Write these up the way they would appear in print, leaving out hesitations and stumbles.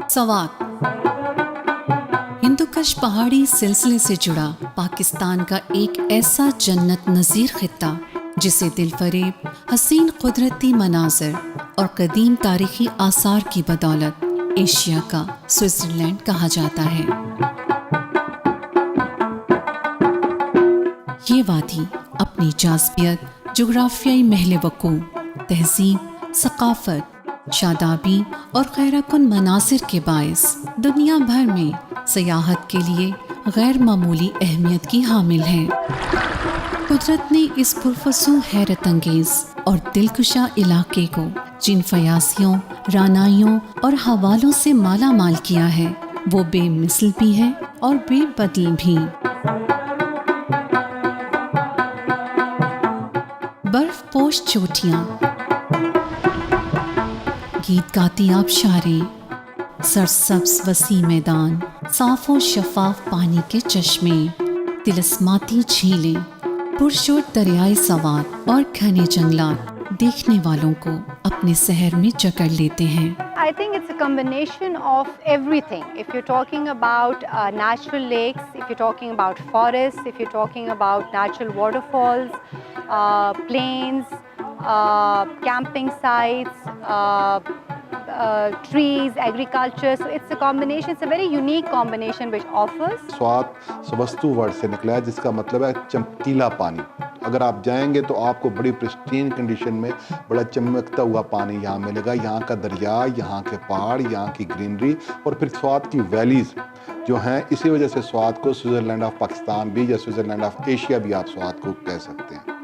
سوات ہندوکش پہاڑی سلسلے سے جڑا پاکستان کا ایک ایسا جنت نظیر خطہ جسے دل فریب حسین قدرتی مناظر اور قدیم تاریخی آثار کی بدولت ایشیا کا سوئٹزرلینڈ کہا جاتا ہے۔ یہ وادی اپنی جاذبیت، جغرافیائی محل وقوع، تہذیب، ثقافت، شادابی اور خیرہ کن مناظر کے باعث دنیا بھر میں سیاحت کے لیے غیر معمولی اہمیت کی حامل ہے۔ قدرت نے اس پرفسوں، حیرت انگیز اور دلکشا علاقے کو جن فیاضیوں، رعنائیوں اور حوالوں سے مالا مال کیا ہے وہ بے مثل بھی ہے اور بے بدل بھی۔ برف پوش چوٹیاں، گیت گاتی آبشاریں، سرسبز وسیع میدان، صاف و شفاف پانی کے چشمے، طلسماتی جھیلیں، پرشور دریائے سوات اور گھنے جنگلات دیکھنے والوں کو اپنے سحر میں جکڑ لیتے ہیں۔ I think it's a combination of everything. If you're talking about natural lakes, if you're talking about forests, if you're talking about natural waterfalls, plains, camping sites, trees, agriculture. So it's a combination, it's a very unique combination which offers. Swat Suvastu word سے نکلا ہے جس کا مطلب ہے چمکیلا پانی۔ اگر آپ جائیں گے تو آپ کو بڑی پرسٹین کنڈیشن میں بڑا چمکتا ہوا پانی یہاں ملے گا۔ یہاں کا دریا، یہاں کے پہاڑ، یہاں کی گرینری اور پھر سوات کی ویلیز جو ہیں، اسی وجہ سے سوات کو سوئٹزرلینڈ آف پاکستان بھی یا سوئٹزرلینڈ آف ایشیا بھی آپ سوات کو کہہ سکتے ہیں۔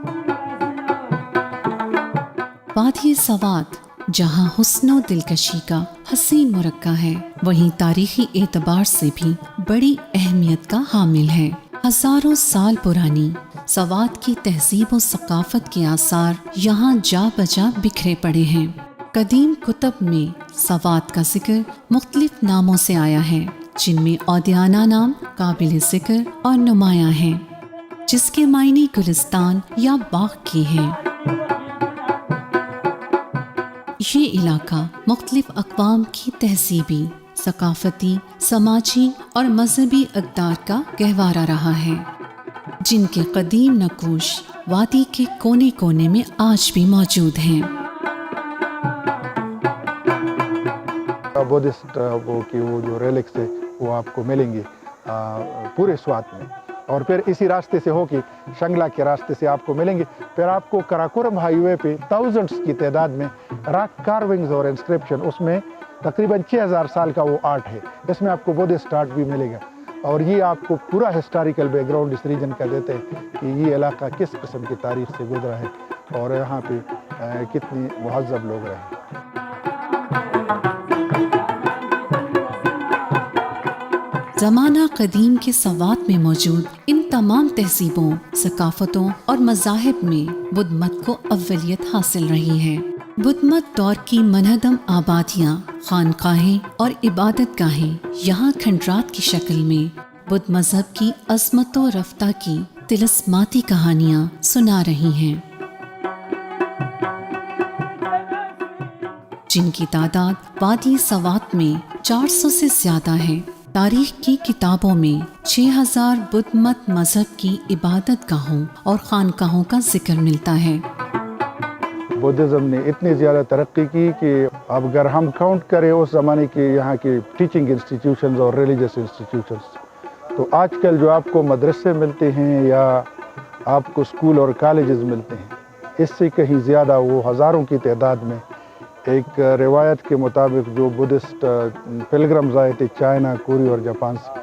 وادی سوات جہاں حسن و دلکشی کا حسین مرقع ہے، وہیں تاریخی اعتبار سے بھی بڑی اہمیت کا حامل ہے۔ ہزاروں سال پرانی سوات کی تہذیب و ثقافت کے آثار یہاں جا بجا بکھرے پڑے ہیں۔ قدیم کتب میں سوات کا ذکر مختلف ناموں سے آیا ہے، جن میں اودیانہ نام قابل ذکر اور نمایاں ہیں، جس کے معنی گلستان یا باغ کے ہیں۔ یہ علاقہ مختلف اقوام کی تہذیبی، ثقافتی، سماجی اور مذہبی اقدار کا گہوارہ رہا ہے، جن کے قدیم نقوش وادی کے کونے کونے میں آج بھی موجود ہیں۔ بدھسٹ وہ جو ریلکس ہے وہ آپ کو ملیں گے پورے سوات میں، اور پھر اسی راستے سے ہو کے شنگلا کے راستے سے آپ کو ملیں گے۔ پھر آپ کو کراکورم ہائی وے پہ تھاؤزنڈس کی تعداد میں راک کارونگز اور انسکرپشن، اس میں تقریباً 6000 سال کا وہ آرٹ ہے، اس میں آپ کو بدھسٹ آرٹ بھی ملے گا، اور یہ آپ کو پورا ہسٹوریکل بیک گراؤنڈ اس ریجن کا دیتے ہیں کہ یہ علاقہ کس قسم کی تاریخ سے گزرا ہے اور یہاں پہ کتنے مہذب لوگ رہے۔ زمانہ قدیم کے سوات میں موجود ان تمام تہذیبوں، ثقافتوں اور مذاہب میں بدھ مت کو اولیت حاصل رہی ہے۔ بدھ مت دور کی منہدم آبادیاں، خانقاہیں اور عبادت گاہیں یہاں کھنڈرات کی شکل میں بدھ مذہب کی عظمت و رفتہ کی طلسماتی کہانیاں سنا رہی ہیں، جن کی تعداد وادی سوات میں 400 سے زیادہ ہے۔ تاریخ کی کتابوں میں 6000 بدھ مت مذہب کی عبادت گاہوں اور خانقاہوں کا ذکر ملتا ہے۔ بدھزم نے اتنی زیادہ ترقی کی کہ اب اگر ہم کاؤنٹ کریں اس زمانے کے یہاں کے ٹیچنگ انسٹیٹیوشنز اور ریلیجس انسٹیٹیوشنز، تو آج کل جو آپ کو مدرسے ملتے ہیں یا آپ کو اسکول اور کالجز ملتے ہیں، اس سے کہیں زیادہ وہ ہزاروں کی تعداد میں، ایک روایت کے مطابق جو بدھسٹ پلگرمز آئے تھے چائنا، کوریا اور جاپان سے،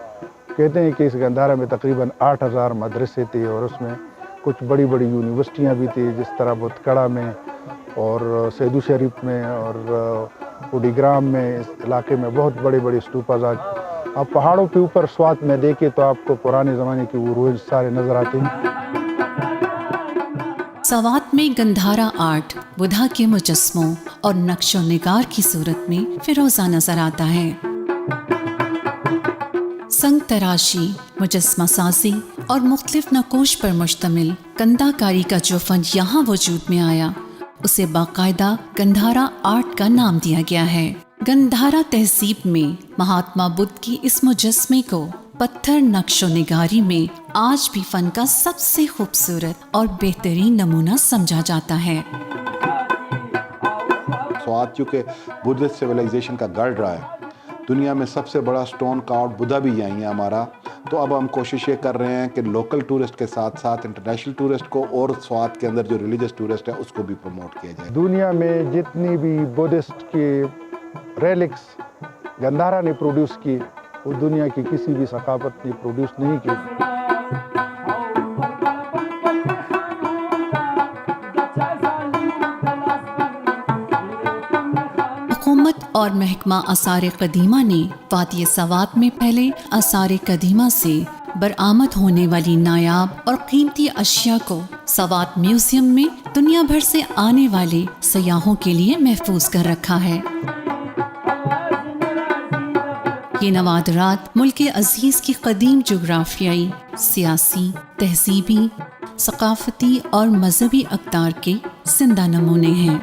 کہتے ہیں کہ اس گندھارا میں تقریباً 8000 مدرسے تھے، اور اس میں کچھ بڑی بڑی یونیورسٹیاں بھی تھیں، جس طرح بت کڑا میں اور سیدو شریف میں اور اوڈی گرام میں، اس علاقے میں بہت بڑے بڑے اسٹوپاز آج آپ پہاڑوں کے اوپر سوات میں دیکھیں تو آپ کو پرانے زمانے کے وہ روئنز سارے نظر آتے ہیں۔ سوات میں گندھارا آرٹ بدھا کے مجسموں اور نقش و نگار کی صورت میں فیروزہ نظر آتا ہے۔ سنگ تراشی، مجسمہ سازی اور مختلف نقوش پر مشتمل کندہ کاری کا جو فن یہاں وجود میں آیا، اسے باقاعدہ گندھارا آرٹ کا نام دیا گیا ہے۔ गंधारा तहजीब में महात्मा बुद्ध की इस मुजस्मे को पत्थर नक्शो निगारी में आज भी फन का सबसे खूबसूरत और बेहतरीन नमूना समझा जाता है। स्वात चूँकि बुद्धिस्ट सिविलाइजेशन का गढ़ रहा है, दुनिया में सबसे बड़ा स्टोन कार्व बुद्धा भी यहीं है हमारा। तो अब हम कोशिश ये कर रहे हैं कि लोकल टूरिस्ट के साथ साथ इंटरनेशनल टूरिस्ट को और स्वात के अंदर जो रिलीजियस टूरिस्ट है उसको भी प्रमोट किया जाए। दुनिया में जितनी भी बुद्धिस्ट की रेलिक्स गंधारा ने प्रोड्यूस की, वो दुनिया की किसी भी सकाफत ने प्रोड्यूस नहीं की। हुकूमत और महकमा आसार कदीमा ने वादी सवात में पहले आसार कदीमा से बरामद होने वाली नायाब और कीमती अशिया को सवात म्यूजियम में दुनिया भर से आने वाले सयाहों के लिए महफूज कर रखा है। ये नवादरात मुल्क अजीज की कदीम जोग्राफियाई, सियासी, तहजीबी, सकाफती और मजहबी अक़दार के जिंदा नमूने हैं।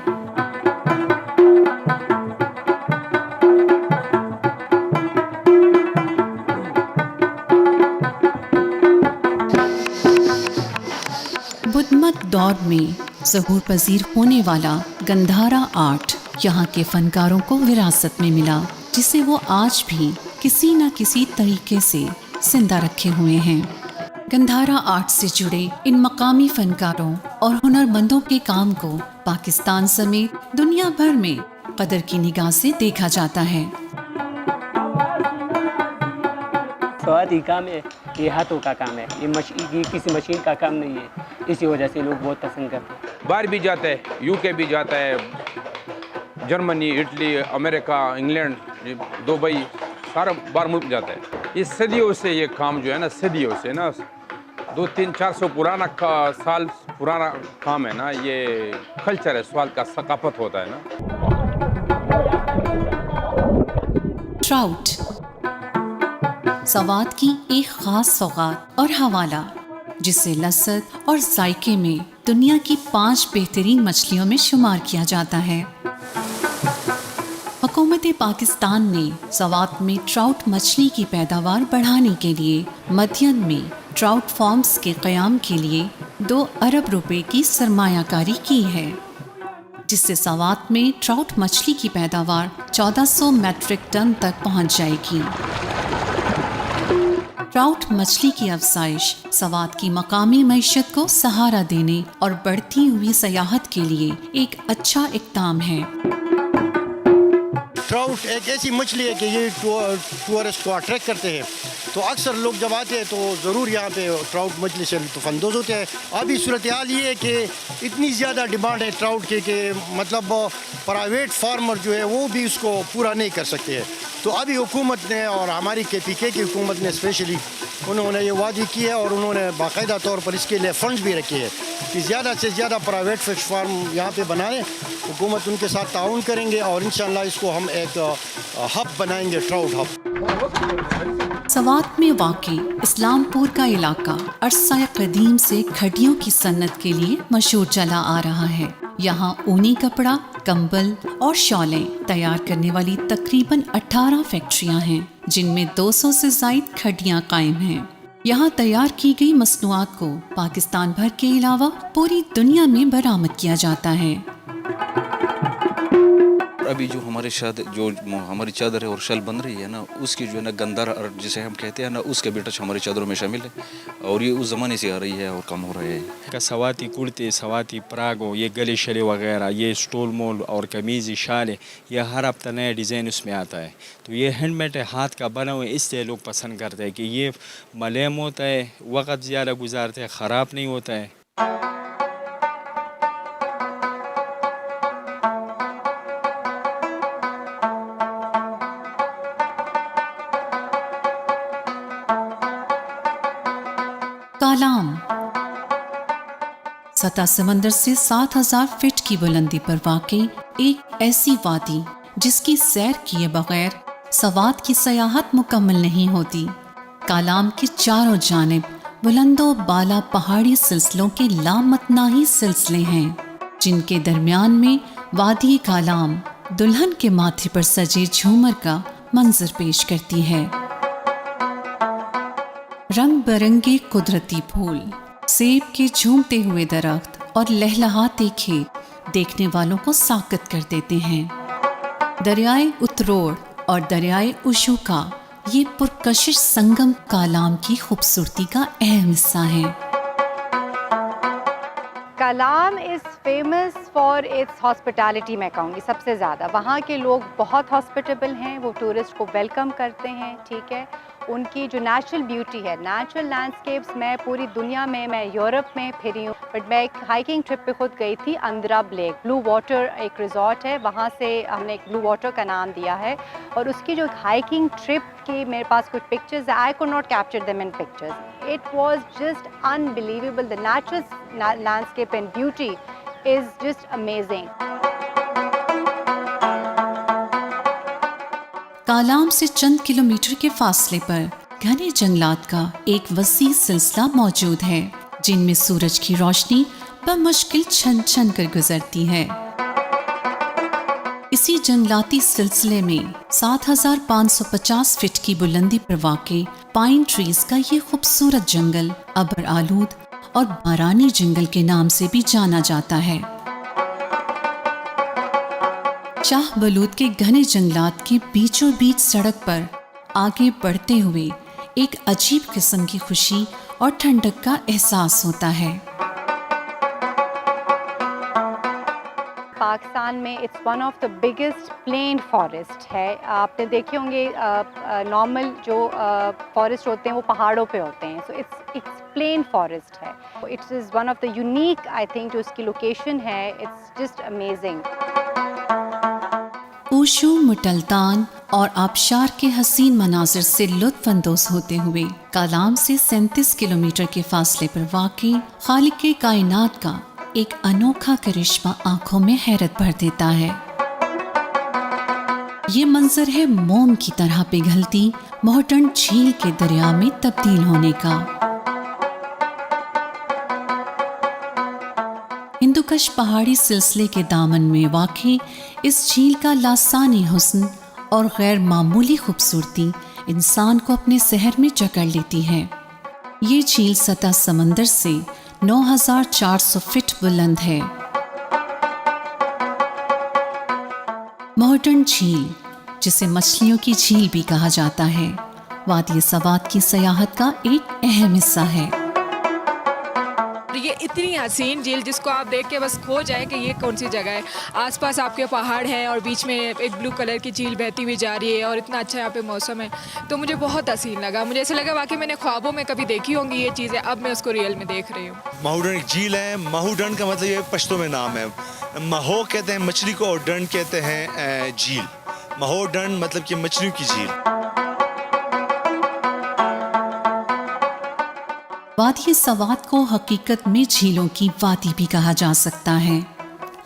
बुद्धमत दौर में ज़हूर पजीर होने वाला गंधारा आर्ट यहाँ के फनकारों को विरासत में मिला, जिसे वो आज भी किसी न किसी तरीके से जिंदा रखे हुए हैं। गंधारा आर्ट से जुड़े इन मकामी फनकारों और हुनरमंदों के काम को पाकिस्तान समेत दुनिया भर में कदर की निगाह से देखा जाता है। स्वाति काम है, ये हाथों का काम है, ये किसी मशीन का काम नहीं है। इसी वजह से लोग बहुत पसंद करते हैं। बाहर भी जाता है, यूके भी जाता है, Germany, Italy, America, England, Dubai, सारा बाहर मुल्क जाता है। ये सदियों से ये काम जो है ना, सदियों से ना 200-400 पुराना साल पुराना काम है ना, ये कल्चर है, स्वाल का सकाफत होता है ना। ट्राउट सवात की एक खास सौगात और हवाला, जिसे लज़्ज़त और जायके में दुनिया की 5 बेहतरीन मछलियों में शुमार किया जाता है। हुकूमत पाकिस्तान ने सवात में ट्राउट मछली की पैदावार बढ़ाने के लिए मध्यन में ट्राउट फार्म्स के क़याम के लिए 2 अरब रुपए की सरमायाकारी की है, जिससे सवात में ट्राउट मछली की पैदावार 1400 मीट्रिक टन तक पहुंच जाएगी। ट्राउट मछली की अफजाइश सवात की मकामी मईशत को सहारा देने और बढ़ती हुई सयाहत के लिए एक अच्छा इक़दाम है। ट्राउट एक ऐसी मछली है कि ये टूरिस्ट को अट्रैक्ट करते हैं, तो अक्सर लोग जब आते हैं तो ज़रूर यहाँ पे ट्राउट मछली से लुत्फ़अंदोज़ होते हैं। अभी सूरत हाल ये है कि इतनी ज़्यादा डिमांड है ट्राउट की कि मतलब प्राइवेट फार्मर जो है वो भी उसको पूरा नहीं कर सकते हैं। तो अभी हुकूमत ने और हमारी KPK की हुकूमत ने स्पेशली उन्होंने ये वादी की है और उन्होंने बाकायदा तौर पर इसके लिए फ़ंड्स भी रखे हैं कि ज़्यादा से ज़्यादा प्राइवेट फ़िश फार्म यहाँ पे बनाएं। हुकूमत उनके साथ ताउन करेंगे और इंशाअल्लाह इसको हम एक हब बनाएंगे, ट्राउट हब। सवात में वाक़ई इस्लामपुर का इलाका अरसा कदीम से खड्डियों की सन्नत के लिए मशहूर चला आ रहा है। यहाँ ऊनी कपड़ा, कंबल और शॉलें तैयार करने वाली तकरीबन 18 फैक्ट्रियाँ हैं, जिनमें 200 से ज़ायद खड्डियाँ कायम हैं। यहाँ तैयार की गई मसनूआत को पाकिस्तान भर के अलावा पूरी दुनिया में बरामद किया जाता है। अभी जो हमारी चादर है और शल बन रही है ना, उसकी जो है ना गंधारा जिसे हम कहते हैं ना, उसके भी टच हमारी चादरों में शामिल है और ये उस ज़माने से आ रही है और कम हो रहा है। का सवाती कुर्ते, सवाती परागो, ये गले शले वगैरह, ये स्टोल मोल और कमीज़ी शाल, ये हर हफ्ता नया डिज़ाइन उसमें आता है। तो ये हैंडमेड है, हाथ का बना हुआ, इसलिए लोग पसंद करते हैं कि ये मलैम होता है, वक़्त ज़्यादा गुजारते हैं, ख़राब नहीं होता है। कालाम सतह समंदर से 7000 फीट की बुलंदी पर वाक़ई एक ऐसी वादी जिसकी सैर किए बगैर सवात की सयाहत मुकम्मल नहीं होती। कालाम के चारों जानिब बुलंदो बाला पहाड़ी सिलसिलों के लामतनाही सिलसिले हैं, जिनके दरमियान में वादी कालाम दुल्हन के माथे पर सजे झूमर का मंजर पेश करती है। रंग बिरंगे कुदरती फूल, सेब के झूमते हुए दरख्त और लहलहाते खेत देखने वालों को साकत कर देते हैं। दरियाए उतरोड़ और दरियाए उशू का ये पुरकशिश संगम कालाम की खूबसूरती का अहम हिस्सा है। Kalam is famous for its hospitality, मैं कहूँगी सबसे ज़्यादा। वहाँ के लोग बहुत हॉस्पिटेबल हैं, वो टूरिस्ट को वेलकम करते हैं, ठीक है। उनकी जो नेचुरल ब्यूटी है, नेचुरल लैंडस्केप्स, मैं पूरी दुनिया में, मैं यूरोप में फिरी हूँ, बट मैं एक हाइकिंग ट्रिप पे खुद गई थी अंद्राब लेक। ब्लू वाटर एक रिजॉर्ट है, वहाँ से हमने एक ब्लू वाटर का नाम दिया है, और उसकी जो हाइकिंग ट्रिप की मेरे पास कुछ pictures, I could not capture them in pictures. It was just unbelievable. The natural landscape and beauty is just amazing. Kalam से चंद किलोमीटर के फासले पर घने जंगलात का एक वसी सिलसिला मौजूद है, जिनमें सूरज की रोशनी बमुश्किल छन छन कर गुजरती है। इसी जंगलाती सिलसिले में 7550 फीट की बुलंदी पर वाक़े पाइन ट्रीज का ये खूबसूरत जंगल अबर आलूद और बारानी जंगल के नाम से भी जाना जाता है। शाह बलूत के घने जंगलात के बीचों बीच सड़क पर आगे बढ़ते हुए एक अजीब किस्म की खुशी और ठंडक का एहसास होता है। पाकिस्तान में it's one of the biggest plain forest है। आपने देखे होंगे नॉर्मल जो फॉरेस्ट होते हैं वो पहाड़ों पे होते हैं, सो इट्स प्लेन फॉरेस्ट है। It's is one of the unique, I think, जो इसकी लोकेशन है, इट्स जस्ट अमेजिंग। ऊशू, मुटल्तान और आबशार के हसीन मनाजिर से लुत्फ अंदोज होते हुए कालाम से 37 किलोमीटर के फासले पर वाक़ई खालिक कायनात का एक अनोखा करिश्मा आंखों में हैरत भर देता है। ये मंजर है मोम की तरह पिघलती मोहटन झील के दरिया में तब्दील होने का। हिंदुकश पहाड़ी सिलसिले के दामन में वाक़ई इस झील का लासानी हुस्न और गैर मामूली खूबसूरती इंसान को अपने सहर में जकड़ लेती है। ये झील सतह समंदर से 9400 फीट बुलंद है। मोहटन झील, जिसे मछलियों की झील भी कहा जाता है, वादी सवात की सयाहत का एक अहम हिस्सा है। ये इतनी हसीन झील जिसको आप देख के बस खो जाए कि ये कौन सी जगह है। आसपास आपके पहाड़ हैं और बीच में एक ब्लू कलर की झील बहती हुई जा रही है, और इतना अच्छा यहाँ पे मौसम है, तो मुझे बहुत हसीन लगा। मुझे ऐसा लगा वाकई मैंने ख्वाबों में कभी देखी होंगी ये चीज़ें, अब मैं उसको रियल में देख रही हूँ। महूडन एक झील है। महूडन का मतलब ये पश्तो में नाम है। महो कहते हैं मछली को और डन कहते हैं झील। महूडन मतलब कि मछलियों की झील। वादी सवात को हकीकत में झीलों की वादी भी कहा जा सकता है।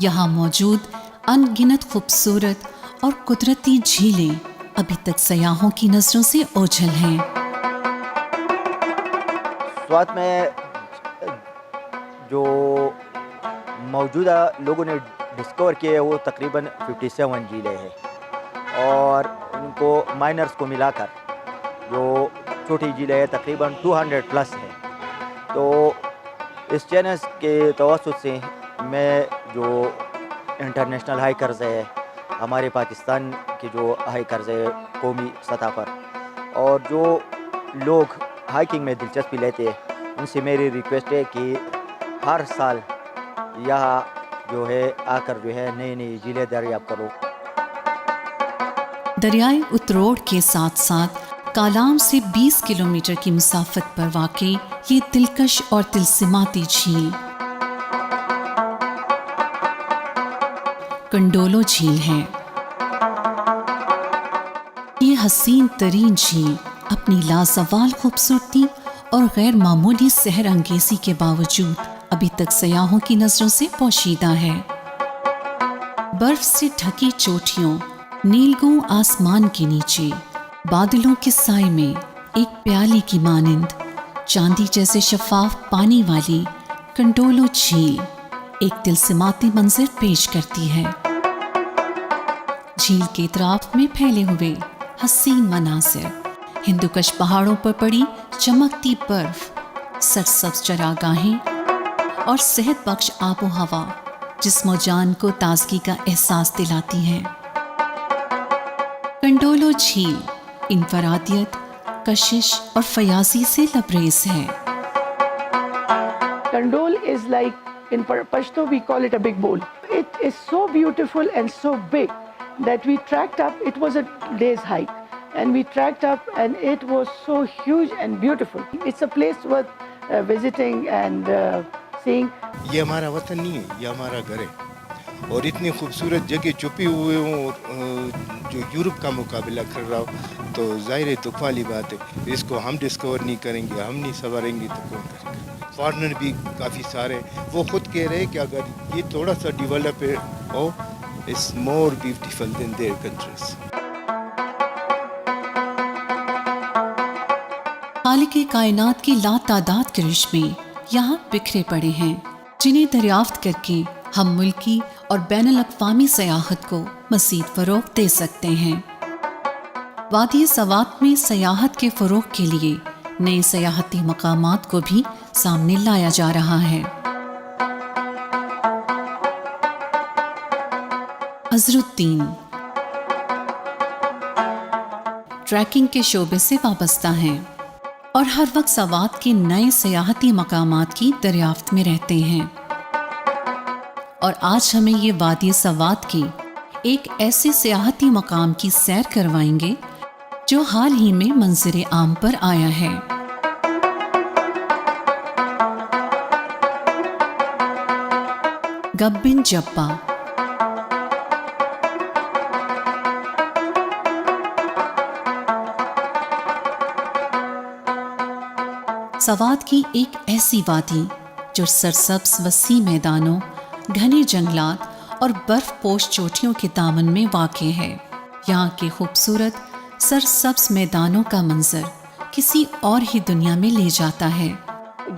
यहाँ मौजूद अनगिनत खूबसूरत और कुदरती झीलें अभी तक सयाहों की नज़रों से ओझल हैं। स्वात में जो मौजूदा लोगों ने डिस्कवर किए वो तकरीबन 57 झीलें हैं, और उनको माइनर्स को मिलाकर जो छोटी झीलें हैं तकरीबन 200 प्लस है। तो इस चैनल के तवस्सुत से मैं जो इंटरनेशनल हाइकर्स है, हमारे पाकिस्तान के जो हाइकर्स है कौमी सतह पर, और जो लोग हाइकिंग में दिलचस्पी लेते हैं, उनसे मेरी रिक्वेस्ट है कि हर साल यहाँ जो है आकर जो है नई नई झीलें दरियाफ्त करो। दरियाए उतरोड़ के साथ साथ कालाम से 20 किलोमीटर की मुसाफत पर वाक़ई ये दिलकश और तिलसिमाती झील कंडोलो झील है। ये हसीन तरीन झील अपनी लाजवाल खूबसूरती और गैर मामूली सहर अंगेजी के बावजूद अभी तक सयाहों की नजरों से पोशीदा है। बर्फ से ढकी चोटियों, नीलगों आसमान के नीचे बादलों के साए में एक प्याली की मानिंद चांदी जैसे शफाफ पानी वाली कंडोलो झील एक तिलसिमाती मंजर पेश करती है। झील के इतराफ में फैले हुए हसीन मनासिर, हिंदुकश पहाड़ों पर पड़ी चमकती बर्फ, सरसब्ज चरागाहें और सेहत बख्श आबो हवा जिस्मो जान को ताजगी का एहसास दिलाती हैं। कंडोलो झील इनफरादियत, कशिश और फयाजी से लबरेज है। Kandol is like, in Pashto we call it a big bowl. It is so beautiful and so big that we tracked up, it was a day's hike, and we tracked up and it was so huge and beautiful. It's a place worth visiting and seeing. ये हमारा वतन नहीं है, ये हमारा घर है और इतनी खूबसूरत जगह छुपी हुए हूँ और जो यूरोप का मुकाबला कर रहा हूँ तो ज़ाहिर है दुख वाली बात है। इसको हम डिस्कवर नहीं करेंगे, हम नहीं संवारेंगे तो कौन करेगा। फॉरेनर भी काफ़ी सारे वो खुद कह रहे हैं कि अगर ये थोड़ा सा डेवलप हो, it's more beautiful than their countries. खालिक कायनात की लातादाद करिश्मे यहाँ बिखरे पड़े हैं, जिन्हें दरियाफ्त करके हम मुल्की और बैनुल अक़वामी सयाहत को मज़ीद फ़रोग़ दे सकते हैं। वादी सवात में सयाहत के फ़रोग़ के लिए नए सयाहती मकामात को भी सामने लाया जा रहा है। अज़रुद्दीन ट्रैकिंग के शोबे से वाबस्ता हैं और हर वक्त सवात के नए सयाहती मकामात की दरियाफ्त में रहते हैं। और आज हमें ये वादी सवात की एक ऐसे सयाहती मकाम की सैर करवाएंगे जो हाल ही में मंज़िर आम पर आया है। गब्बिन जब्बा सवात की एक ऐसी वादी जो सरसब्ज वसी मैदानों, घने जंगलात और बर्फ पोश चोटियों के दामन में वाक़ है। यहाँ के खूबसूरत सरसब्ज मैदानों का मंजर किसी और ही दुनिया में ले जाता है।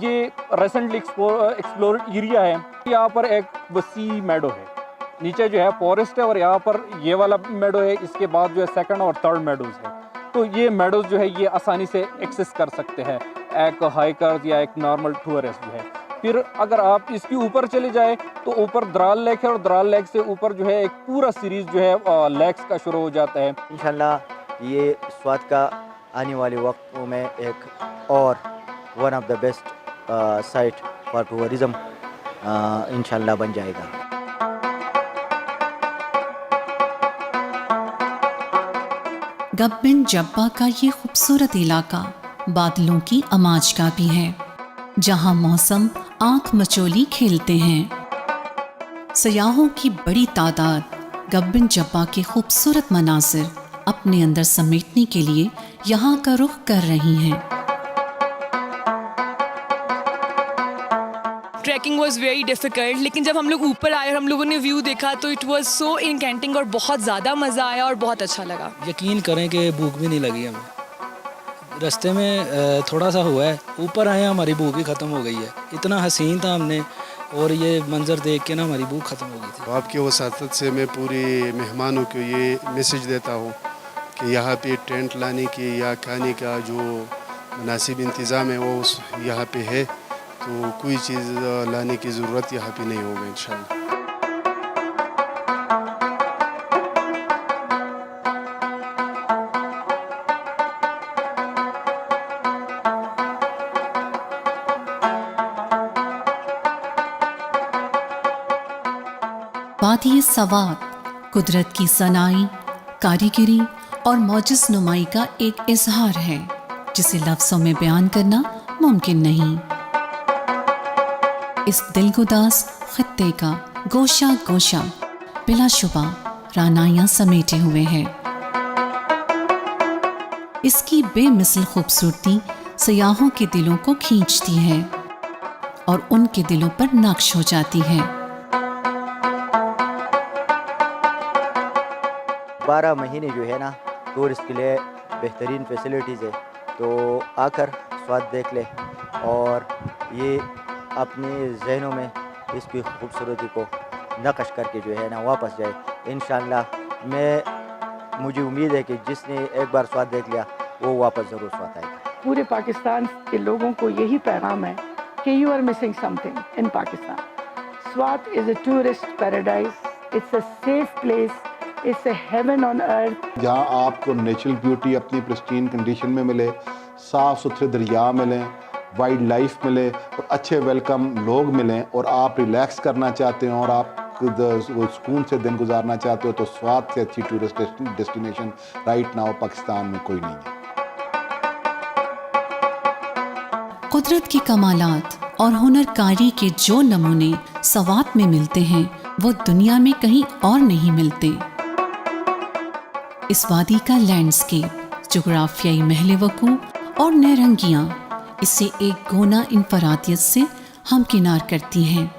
ये रिसेंटली एक्सप्लोर एरिया है। यहाँ पर एक वसी मेडो है, नीचे जो है फॉरेस्ट है और यहाँ पर ये वाला मेडो है, इसके बाद जो है सेकंड और थर्ड मेडोज है। तो ये मेडोज जो है ये आसानी से एक्सेस कर सकते हैं एक हाइकर या एक नॉर्मल टूरिस्ट जो है। फिर अगर आप इसके ऊपर चले जाए तो ऊपर द्राल लेक है और द्राल लेक से ऊपर जो है एक पूरा सीरीज़ जो है लेक्स का शुरू हो जाता है। इंशाल्लाह ये स्वात का आने वाले वक्तों में एक और one of the best site for tourism इंशाल्लाह बन जाएगा। गब्बिन जब्बा का ये खूबसूरत इलाका बादलों की अमाज का भी है, जहां मौसम आंख मचोली खेलते हैं। सयाहों की बड़ी तादाद गब्बिन जब्बा के खूबसूरत मनासिर अपने अंदर समेटने के लिए यहाँ का रुख कर रही हैं। ट्रैकिंग वॉज वेरी डिफ़िकल्ट, लेकिन जब हम लोग ऊपर आए और हम लोगों ने व्यू देखा तो इट वॉज सो इनकैंटिंग और बहुत ज़्यादा मज़ा आया और बहुत अच्छा लगा। यकीन करें कि भूख भी नहीं लगी हमें, रास्ते में थोड़ा सा हुआ है, ऊपर आए हमारी भूख ही ख़त्म हो गई है। इतना हसीन था हमने और ये मंज़र देख के ना हमारी भूख ख़त्म हो गई थी। आपके वसातत से मैं पूरे मेहमानों को ये मैसेज देता हूँ कि यहाँ पे टेंट लाने की या खाने का जो मुनासिब इंतज़ाम है वो उस यहाँ पे है, तो कोई चीज़ लाने की ज़रूरत यहाँ पे नहीं होगा इंशाल्लाह। वादी सवात कुदरत की सनाई, कारीगरी और मौजिज़ नुमाई का एक इजहार है जिसे लफ्ज़ों में बयान करना मुमकिन नहीं। इस दिलगुदास खित्ते का गोशा गोशा बिलाशुबा रानाइयाँ समेटे हुए है। इसकी बेमिसल खूबसूरती सयाहों के दिलों को खींचती है और उनके दिलों पर नक्श हो जाती है। 12 महीने जो है ना टूरिस्ट के लिए बेहतरीन फैसिलिटीज़ है, तो आकर स्वाद देख ले और ये अपने जहनों में इसकी खूबसूरती को नक़श करके जो है ना वापस जाए। इंशाअल्लाह मैं मुझे उम्मीद है कि जिसने एक बार स्वात देख लिया वो वापस ज़रूर स्वात आएगा। पूरे पाकिस्तान के लोगों को यही पैगाम है कि you are missing something in Pakistan. Swat is a tourist paradise, it's a safe place, it's a heaven on earth. जहाँ आपको नेचुरल ब्यूटी अपनी प्रिस्टीन कंडीशन में मिले, साफ़ सुथरे दरिया मिलें, वाइल्ड लाइफ मिले और अच्छे वेलकम लोग मिलें, और आप रिलैक्स करना चाहते हो और आप सुकून से दिन गुजारना चाहते हो, तो स्वात से अच्छी tourist destination right now Pakistan में कोई नहीं है। कुदरत के कमालात और हुनरकारी के जो नमूने सवात में मिलते हैं वो दुनिया में कहीं और नहीं मिलते। इस वादी का लैंडस्केप, जोग्राफियाई महल वकूं और नौरंगियां इसे एक गोना इंफरादियत से हमकिनार करती हैं।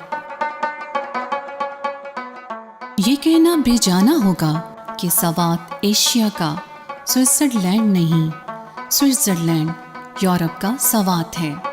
ये कहना बेजाना होगा कि सवात एशिया का स्विट्जरलैंड नहीं, स्विट्जरलैंड यूरोप का सवात है।